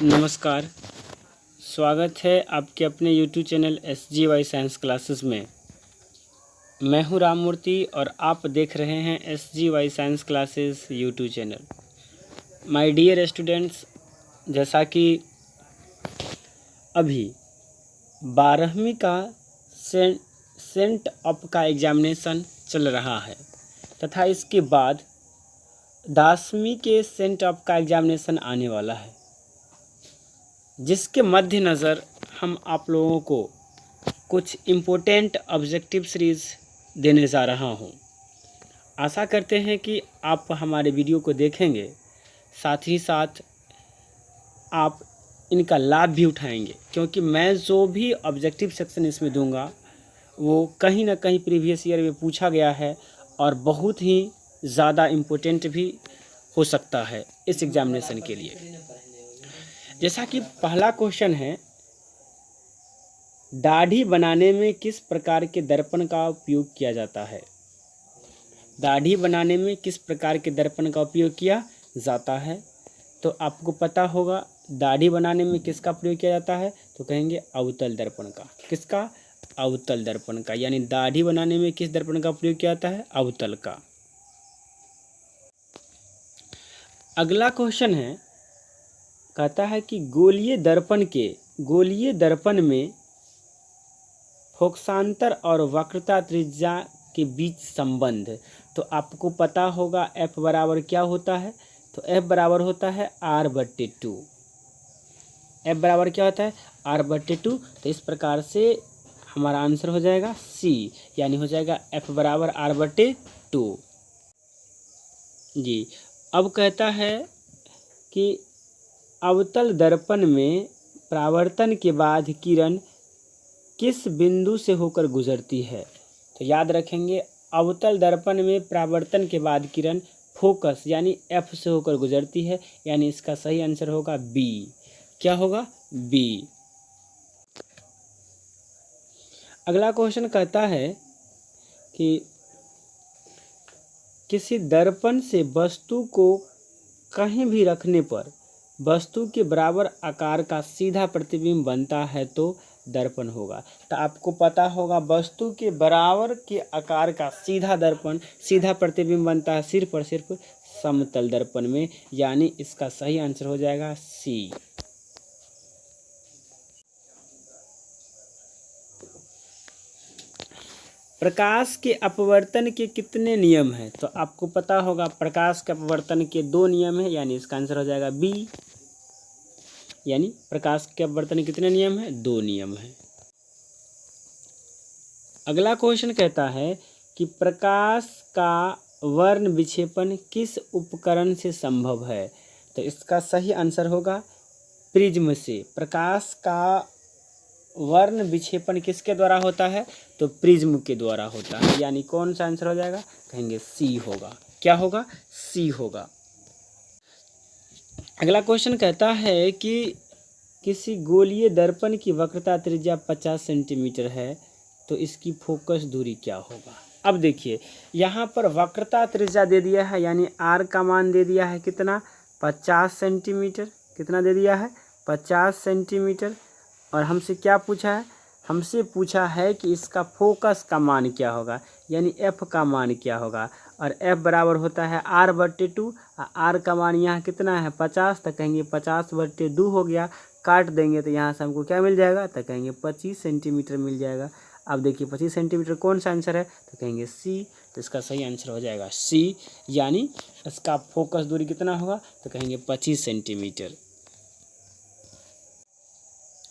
नमस्कार। स्वागत है आपके अपने YouTube channel SGY science classes में। मैं हूं राम मूर्ति और आप देख रहे हैं SGY science classes YouTube channel. My dear students, जैसा कि अभी 12वीं का सेंट अप का एग्ज़ामिनेशन चल रहा है तथा इसके बाद 10वीं के सेंट अप का एग्ज़ामिनेशन आने वाला है, जिसके मद्देनज़र हम आप लोगों को कुछ इम्पोर्टेंट ऑब्जेक्टिव सीरीज़ देने जा रहा हूं। आशा करते हैं कि आप हमारे वीडियो को देखेंगे, साथ ही साथ आप इनका लाभ भी उठाएंगे, क्योंकि मैं जो भी ऑब्जेक्टिव सेक्शन इसमें दूंगा वो कहीं ना कहीं प्रीवियस ईयर में पूछा गया है और बहुत ही ज़्यादा इम्पोर्टेंट भी हो सकता है इस एग्ज़ामिनेशन के लिए। जैसा कि पहला क्वेश्चन है, दाढ़ी बनाने में किस प्रकार के दर्पण का उपयोग किया जाता है? दाढ़ी बनाने में किस प्रकार के दर्पण का उपयोग किया जाता है? तो आपको पता होगा दाढ़ी बनाने में किसका प्रयोग किया जाता है, तो कहेंगे अवतल दर्पण का। किसका? अवतल दर्पण का। यानी दाढ़ी बनाने में किस दर्पण का प्रयोग किया जाता है? अवतल का। अगला क्वेश्चन है, कहता है कि गोलीय दर्पण में फोकसांतर और वक्रता त्रिज्या के बीच संबंध। तो आपको पता होगा F बराबर क्या होता है, तो F बराबर होता है R/2। F बराबर क्या होता है? R/2। तो इस प्रकार से हमारा आंसर हो जाएगा C, यानी हो जाएगा F बराबर R/2 जी। अब कहता है कि अवतल दर्पण में परावर्तन के बाद किरण किस बिंदु से होकर गुजरती है? तो याद रखेंगे, अवतल दर्पण में परावर्तन के बाद किरण फोकस यानी F से होकर गुजरती है, यानी इसका सही आंसर होगा B। क्या होगा? B। अगला क्वेश्चन कहता है कि किसी दर्पण से वस्तु को कहीं भी रखने पर वस्तु के बराबर आकार का सीधा प्रतिबिंब बनता है तो दर्पण होगा। तो आपको पता होगा वस्तु के बराबर के आकार का सीधा प्रतिबिंब बनता है सिर्फ और सिर्फ समतल दर्पण में, यानी इसका सही आंसर हो जाएगा C। प्रकाश के अपवर्तन के कितने नियम हैं? तो आपको पता होगा प्रकाश के अपवर्तन के 2 नियम हैं, यानी इसका आंसर हो जाएगा B। यानी प्रकाश के अपवर्तन कितने नियम हैं? 2 नियम हैं। अगला क्वेश्चन कहता है कि प्रकाश का वर्ण विक्षेपण किस उपकरण से संभव है? तो इसका सही आंसर होगा प्रिज्म से। प्रकाश का वर्ण विक्षेपण किसके द्वारा होता है? तो प्रिज्म के द्वारा होता है, यानी कौन सा आंसर हो जाएगा? कहेंगे C होगा। क्या होगा? C होगा। अगला क्वेश्चन कहता है कि किसी गोलीय दर्पण की वक्रता त्रिज्या 50 सेंटीमीटर है, तो इसकी फोकस दूरी क्या होगा? अब देखिए, यहाँ पर वक्रता त्रिज्या दे दिया है, यानी R का मान दे दिया है कितना? 50 सेंटीमीटर। कितना दे दिया है? 50 सेंटीमीटर। और हमसे क्या पूछा है? हमसे पूछा है कि इसका फोकस का मान क्या होगा, यानी F का मान क्या होगा। और F बराबर होता है R/2। R का मान यहाँ कितना है? 50। तो कहेंगे 50/2 हो गया। काट देंगे तो यहाँ से हमको क्या मिल जाएगा? तो कहेंगे 25 सेंटीमीटर मिल जाएगा। अब देखिए 25 सेंटीमीटर कौन सा आंसर है? तो कहेंगे C। तो इसका सही आंसर हो जाएगा C, यानी इसका फोकस दूरी कितना होगा? तो कहेंगे 25 सेंटीमीटर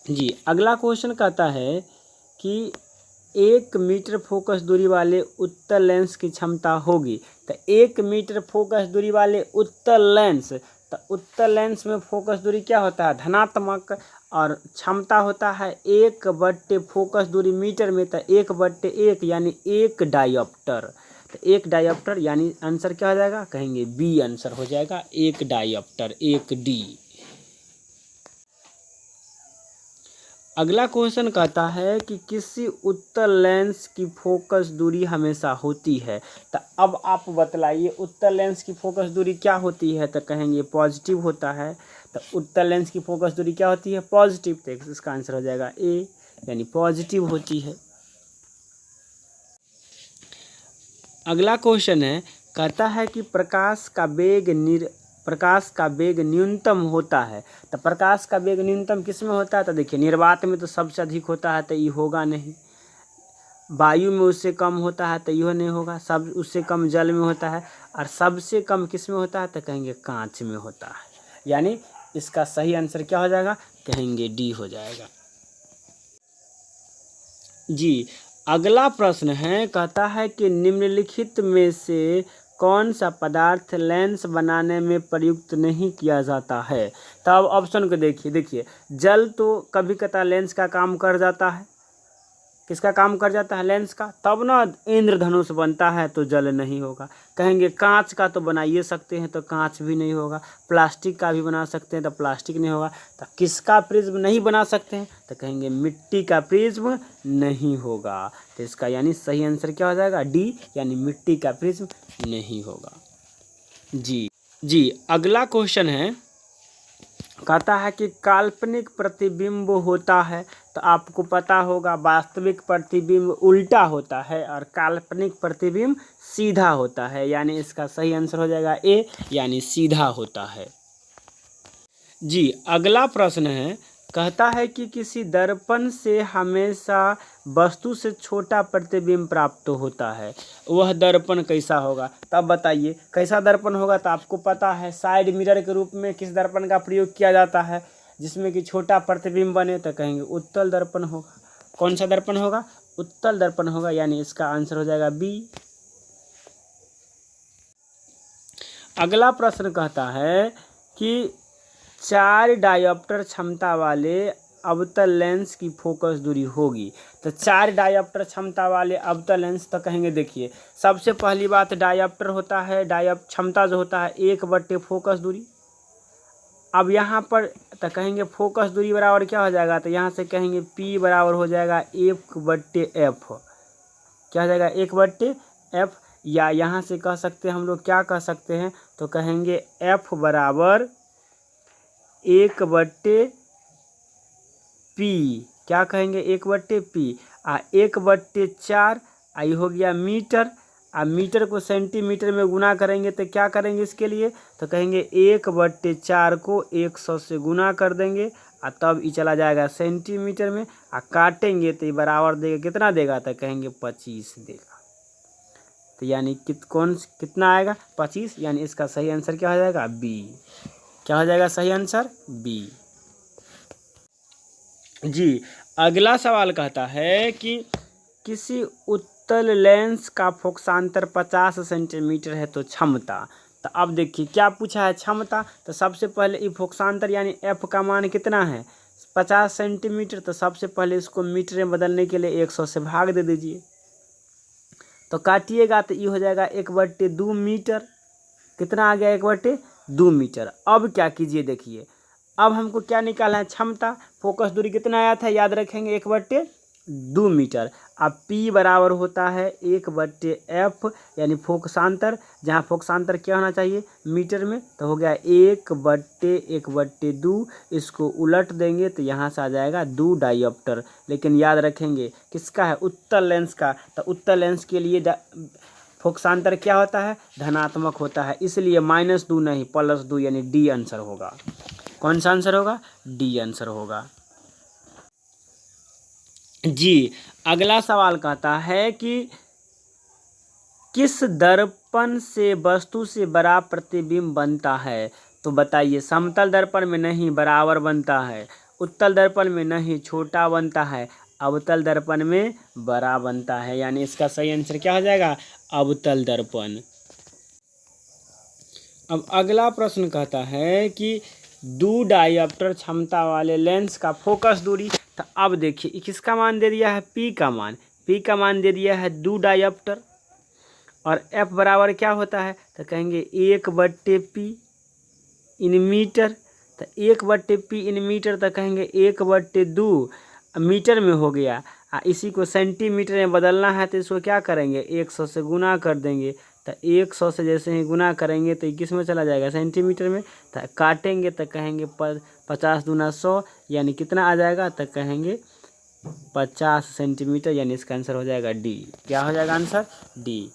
जी। अगला क्वेश्चन कहता है कि 1 मीटर फोकस दूरी वाले उत्तल लेंस की क्षमता होगी। तो 1 मीटर फोकस दूरी वाले उत्तल लेंस, तो उत्तल लेंस में फोकस दूरी क्या होता है? धनात्मक। और क्षमता होता है 1/, फोकस दूरी मीटर में तो 1/1, यानी 1 डायोप्टर। तो 1 डायोप्टर, यानी आंसर क्या हो जाएगा? कहेंगे B आंसर हो जाएगा। 1 डायोप्टर, 1D। अगला क्वेश्चन कहता है कि किसी उत्तल लेंस की फोकस दूरी हमेशा होती है। तो अब आप बतलाइए उत्तल लेंस की फोकस दूरी क्या होती है? तो कहेंगे पॉजिटिव होता है। तो उत्तल लेंस की फोकस दूरी क्या होती है? पॉजिटिव। तो इसका आंसर हो जाएगा ए, यानी पॉजिटिव होती है। अगला क्वेश्चन है, कहता है कि प्रकाश का वेग न्यूनतम होता है। तो प्रकाश का वेग न्यूनतम किस में होता है? तो देखिए निर्वात में तो सबसे अधिक होता है, तो ये होगा नहीं। वायु में उससे कम होता है, तो यह नहीं होगा। सब उससे कम जल में होता है, और सबसे कम किस में होता है? तो कहेंगे कांच में होता है। यानी इसका सही आंसर क्या हो जाएगा? कहेंगे डी हो जाएगा। जी, अगला प्रश्न है, कहता है कि निम्नलिखित में से कौन सा पदार्थ लेंस बनाने में प्रयुक्त नहीं किया जाता है? तब ऑप्शन को देखिए जल तो कभी कदा लेंस का काम कर जाता है। किसका काम कर जाता है? लेंस का। तब ना इंद्रधनुष बनता है, तो जल नहीं होगा। कहेंगे कांच का तो बना ही सकते हैं, तो कांच भी नहीं होगा। प्लास्टिक का भी बना सकते हैं, तो प्लास्टिक नहीं होगा। तो किसका प्रिज्म नहीं बना सकते हैं? तो कहेंगे मिट्टी का प्रिज्म नहीं होगा। तो इसका यानी सही आंसर क्या हो जाएगा? डी, यानी मिट्टी का प्रिज्म नहीं होगा। जी, अगला क्वेश्चन है, कहता है कि काल्पनिक प्रतिबिंब होता है। तो आपको पता होगा वास्तविक प्रतिबिंब उल्टा होता है और काल्पनिक प्रतिबिंब सीधा होता है। यानी इसका सही आंसर हो जाएगा ए, यानी सीधा होता है। जी, अगला प्रश्न है, कहता है कि किसी दर्पण से हमेशा वस्तु से छोटा प्रतिबिंब प्राप्त होता है। वह दर्पण कैसा होगा? तब बताइए कैसा दर्पण होगा? तो आपको पता है साइड मिरर के रूप में किस दर्पण का प्रयोग किया जाता है जिसमें कि छोटा प्रतिबिंब बने? तो कहेंगे उत्तल दर्पण होगा। कौन सा दर्पण होगा? उत्तल दर्पण होगा। यानी इसका आंसर हो जाएगा बी। अगला प्रश्न कहता है कि 4 डायोप्टर क्षमता वाले अवतल लेंस की फोकस दूरी होगी। तो 4 डायोप्टर क्षमता वाले अवतल लेंस, तो कहेंगे देखिए सबसे पहली बात डायोप्टर होता है, क्षमता जो होता है 1/4 फोकस दूरी। अब यहाँ पर तो कहेंगे फोकस दूरी बराबर क्या हो जाएगा? तो यहाँ से कहेंगे P बराबर हो जाएगा 1/f। क्या हो जाएगा? 1/f। या यहाँ से कह सकते हैं हम लोग, क्या कह सकते हैं? तो कहेंगे F बराबर 1/P। क्या कहेंगे? 1/P। 1/4 आई हो गया मीटर। मीटर को सेंटीमीटर में गुना करेंगे तो क्या करेंगे इसके लिए? तो कहेंगे 1/4 को 100 से गुना कर देंगे और तब ये चला जाएगा सेंटीमीटर में। काटेंगे तो ये बराबर देगा, कितना देगा? तो कहेंगे 25 देगा। तो यानी कितना आएगा? 25। यानी इसका सही आंसर क्या हो जाएगा? बी। क्या हो जाएगा सही आंसर? बी। जी, अगला सवाल कहता है कि किसी उत्तल लेंस का फोकसांतर 50 सेंटीमीटर है तो क्षमता। तो अब देखिए क्या पूछा है? क्षमता। तो सबसे पहले ये फोकसांतर यानी एफ का मान कितना है? 50 सेंटीमीटर। तो सबसे पहले इसको मीटर में बदलने के लिए 100 से भाग दे दीजिए। तो काटिएगा तो ये हो जाएगा 1/2 मीटर। कितना आ गया? 1/2 मीटर। अब क्या कीजिए देखिए, अब हमको क्या निकालना है? क्षमता। फोकस दूरी कितना आया था? याद रखेंगे 1/2 मीटर। अब P बराबर होता है 1/f, यानी फोकसांतर। जहाँ फोकसांतर क्या होना चाहिए? मीटर में। तो हो गया 1/1/2। इसको उलट देंगे तो यहाँ से आ जाएगा 2 डायोप्टर। लेकिन याद रखेंगे किसका है? उत्तल लेंस का। तो उत्तल लेंस के लिए फोकसांतर क्या होता है? धनात्मक होता है। इसलिए -2 नहीं, +2, यानी डी आंसर होगा। कौन सा आंसर होगा? डी आंसर होगा। जी, अगला सवाल कहता है कि किस दर्पण से वस्तु से बड़ा प्रतिबिंब बनता है? तो बताइए। समतल दर्पण में नहीं, बराबर बनता है। उत्तल दर्पण में नहीं, छोटा बनता है। अवतल दर्पण में बड़ा बनता है। यानी इसका सही आंसर क्या हो जाएगा? अवतल दर्पण। अब अगला प्रश्न कहता है कि 2 डायोप्टर क्षमता वाले लेंस का फोकस दूरी। तो अब देखिए किसका मान दे दिया है? P का मान। P का मान दे दिया है 2 डायोप्टर। और F बराबर क्या होता है? तो कहेंगे 1/P इन मीटर। तो 1/P इन मीटर, तो कहेंगे 1/2 मीटर में हो गया। इसी को सेंटीमीटर में बदलना है तो इसको क्या करेंगे? 100 से गुना कर देंगे तो 100 से जैसे ही गुना करेंगे तो किस में चला जाएगा, सेंटीमीटर में। तो काटेंगे तो कहेंगे 50 दूना 100 यानी कितना आ जाएगा, तो कहेंगे 50 सेंटीमीटर, यानी इसका आंसर हो जाएगा डी। क्या हो जाएगा आंसर, डी।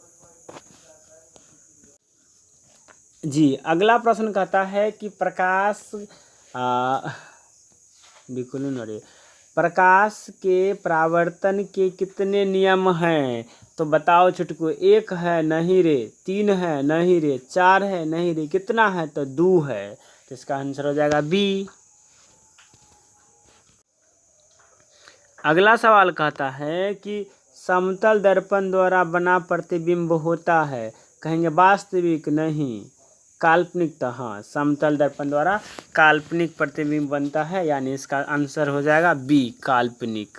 जी, अगला प्रश्न कहता है कि प्रकाश के परावर्तन के कितने नियम हैं। तो बताओ छुटकू, 1 है, नहीं रे, 3 है, नहीं रे, 4 है, नहीं रे, कितना है, तो 2 है। तो इसका आंसर हो जाएगा बी। अगला सवाल कहता है कि समतल दर्पण द्वारा बना प्रतिबिंब होता है। कहेंगे वास्तविक, नहीं, काल्पनिक। तो हाँ, समतल दर्पण द्वारा काल्पनिक प्रतिबिंब बनता है, यानी इसका आंसर हो जाएगा बी, काल्पनिक।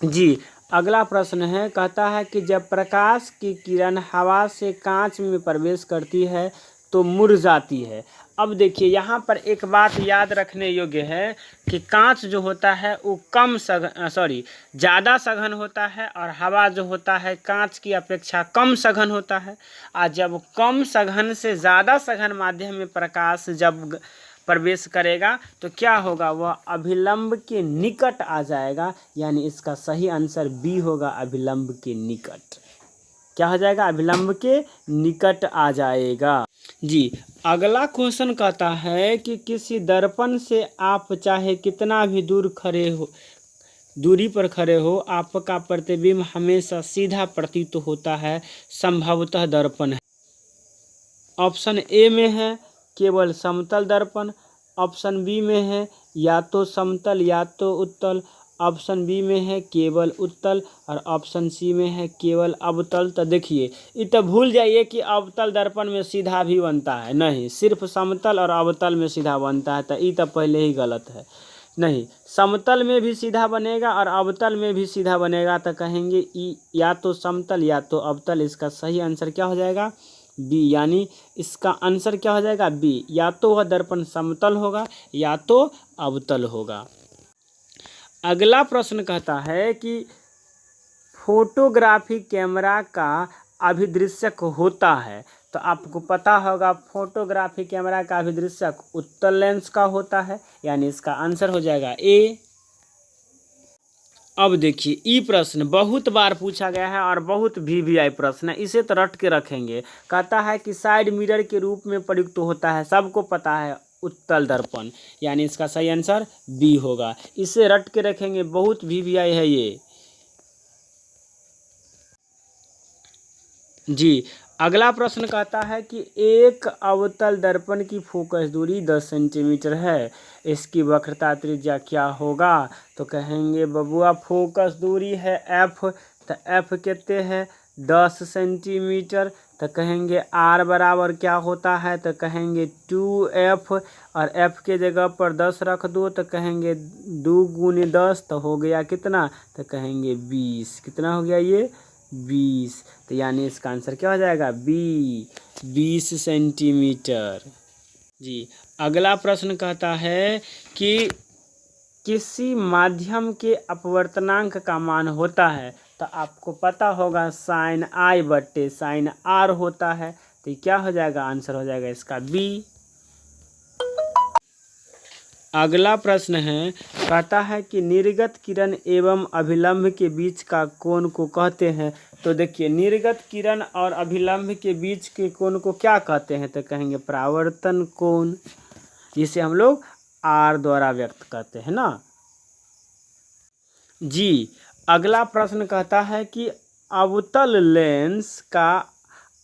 जी, अगला प्रश्न है, कहता है कि जब प्रकाश की किरण हवा से कांच में प्रवेश करती है तो मुरझाती है। अब देखिए यहाँ पर एक बात याद रखने योग्य है कि कांच जो होता है वो ज़्यादा सघन होता है, और हवा जो होता है कांच की अपेक्षा कम सघन होता है। और जब कम सघन से ज़्यादा सघन माध्यम में प्रकाश जब प्रवेश करेगा तो क्या होगा, वह अभिलंब के निकट आ जाएगा, यानी इसका सही आंसर बी होगा, अभिलंब के निकट। क्या हो जाएगा, अभिलंब के निकट आ जाएगा। जी, अगला क्वेश्चन कहता है कि किसी दर्पण से आप चाहे कितना भी दूरी पर खड़े हो, आपका प्रतिबिंब हमेशा सीधा प्रतीत होता है, संभवतः दर्पण है। ऑप्शन ए में है केवल समतल दर्पण, ऑप्शन बी में है या तो समतल या तो उत्तल, ऑप्शन बी में है केवल उत्तल, और ऑप्शन सी में है केवल अवतल। तो देखिए, ये तो भूल जाइए कि अवतल दर्पण में सीधा भी बनता है, नहीं, सिर्फ समतल और अवतल में सीधा बनता है। तो ये तो पहले ही गलत है, नहीं, समतल में भी सीधा बनेगा और अवतल में भी सीधा बनेगा। तो कहेंगे या तो समतल या तो अवतल। इसका सही आंसर क्या हो जाएगा, बी, यानी इसका आंसर क्या हो जाएगा, बी, या तो वह दर्पण समतल होगा या तो अवतल होगा। अगला प्रश्न कहता है कि फोटोग्राफी कैमरा का अभिदृश्यक होता है। तो आपको पता होगा फोटोग्राफी कैमरा का अभिदृश्यक उत्तल लेंस का होता है, यानी इसका आंसर हो जाएगा ए। अब देखिए, ये प्रश्न बहुत बार पूछा गया है और बहुत VVI प्रश्न है, इसे तो रट के रखेंगे। कहता है कि साइड मिरर के रूप में प्रयुक्त होता है, सबको पता है, उत्तल दर्पण, यानी इसका सही आंसर बी होगा। इसे रट के रखेंगे, बहुत VVI है ये। जी, अगला प्रश्न कहता है कि एक अवतल दर्पण की फोकस दूरी 10 सेंटीमीटर है, इसकी वक्रता त्रिज्या क्या होगा। तो कहेंगे बबुआ फोकस दूरी है एफ, तो एफ कितने है 10 सेंटीमीटर। तो कहेंगे आर बराबर क्या होता है, तो कहेंगे 2F, और एफ के जगह पर 10 रख दो, तो कहेंगे 2 गुने 10, तो हो गया कितना, तो कहेंगे 20। कितना हो गया ये, 20। तो यानी इसका आंसर क्या हो जाएगा, बी, 20 सेंटीमीटर। जी, अगला प्रश्न कहता है कि किसी माध्यम के अपवर्तनांक का मान होता है। तो आपको पता होगा साइन आई बट्टे साइन आर होता है। तो क्या हो जाएगा, आंसर हो जाएगा इसका बी। अगला प्रश्न है, कहता है कि निर्गत किरण एवं अभिलंब के बीच का कोण को कहते हैं। तो देखिए, निर्गत किरण और अभिलंब के बीच के कोण को क्या कहते हैं, तो कहेंगे परावर्तन कोण, जिसे हम लोग आर द्वारा व्यक्त करते हैं ना। जी, अगला प्रश्न कहता है कि अवतल लेंस का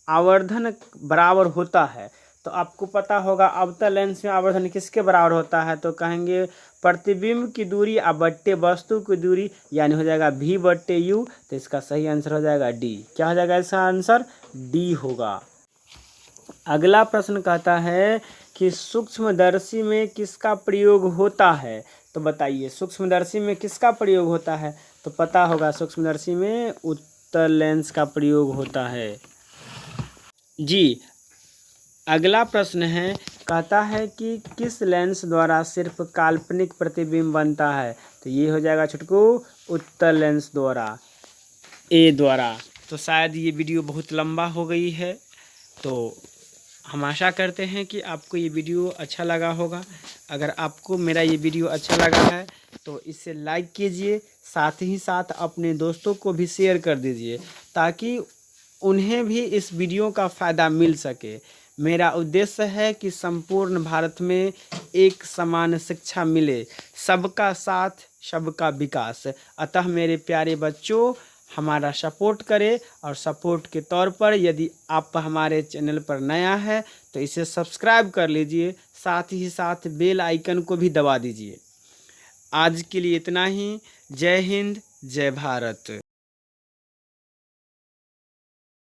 आवर्धन बराबर होता है। तो आपको पता होगा अवतल लेंस में आवर्धन किसके बराबर होता है, तो कहेंगे प्रतिबिंब की दूरी बट्टे वस्तु की दूरी, यानी हो जाएगा V/U। तो इसका सही आंसर हो जाएगा डी। क्या हो जाएगा इसका आंसर, डी होगा। अगला प्रश्न कहता है कि सूक्ष्मदर्शी में किसका प्रयोग होता है। तो बताइए, सूक्ष्मदर्शी में किसका प्रयोग होता है, तो पता होगा सूक्ष्मदर्शी में उत्तल लेंस का प्रयोग होता है। जी, अगला प्रश्न है, कहता है कि किस लेंस द्वारा सिर्फ काल्पनिक प्रतिबिंब बनता है। तो ये हो जाएगा छुटकू उत्तल लेंस द्वारा। ए द्वारा। तो शायद ये वीडियो बहुत लंबा हो गई है, तो हम आशा करते हैं कि आपको ये वीडियो अच्छा लगा होगा। अगर आपको मेरा ये वीडियो अच्छा लगा है तो इसे लाइक कीजिए, साथ ही साथ अपने दोस्तों को भी शेयर कर दीजिए ताकि उन्हें भी इस वीडियो का फ़ायदा मिल सके। मेरा उद्देश्य है कि संपूर्ण भारत में एक समान शिक्षा मिले, सबका साथ सबका विकास। अतः मेरे प्यारे बच्चों, हमारा सपोर्ट करें और सपोर्ट के तौर पर यदि आप हमारे चैनल पर नया है तो इसे सब्सक्राइब कर लीजिए, साथ ही साथ बेल आइकन को भी दबा दीजिए। आज के लिए इतना ही। जय हिंद, जय भारत।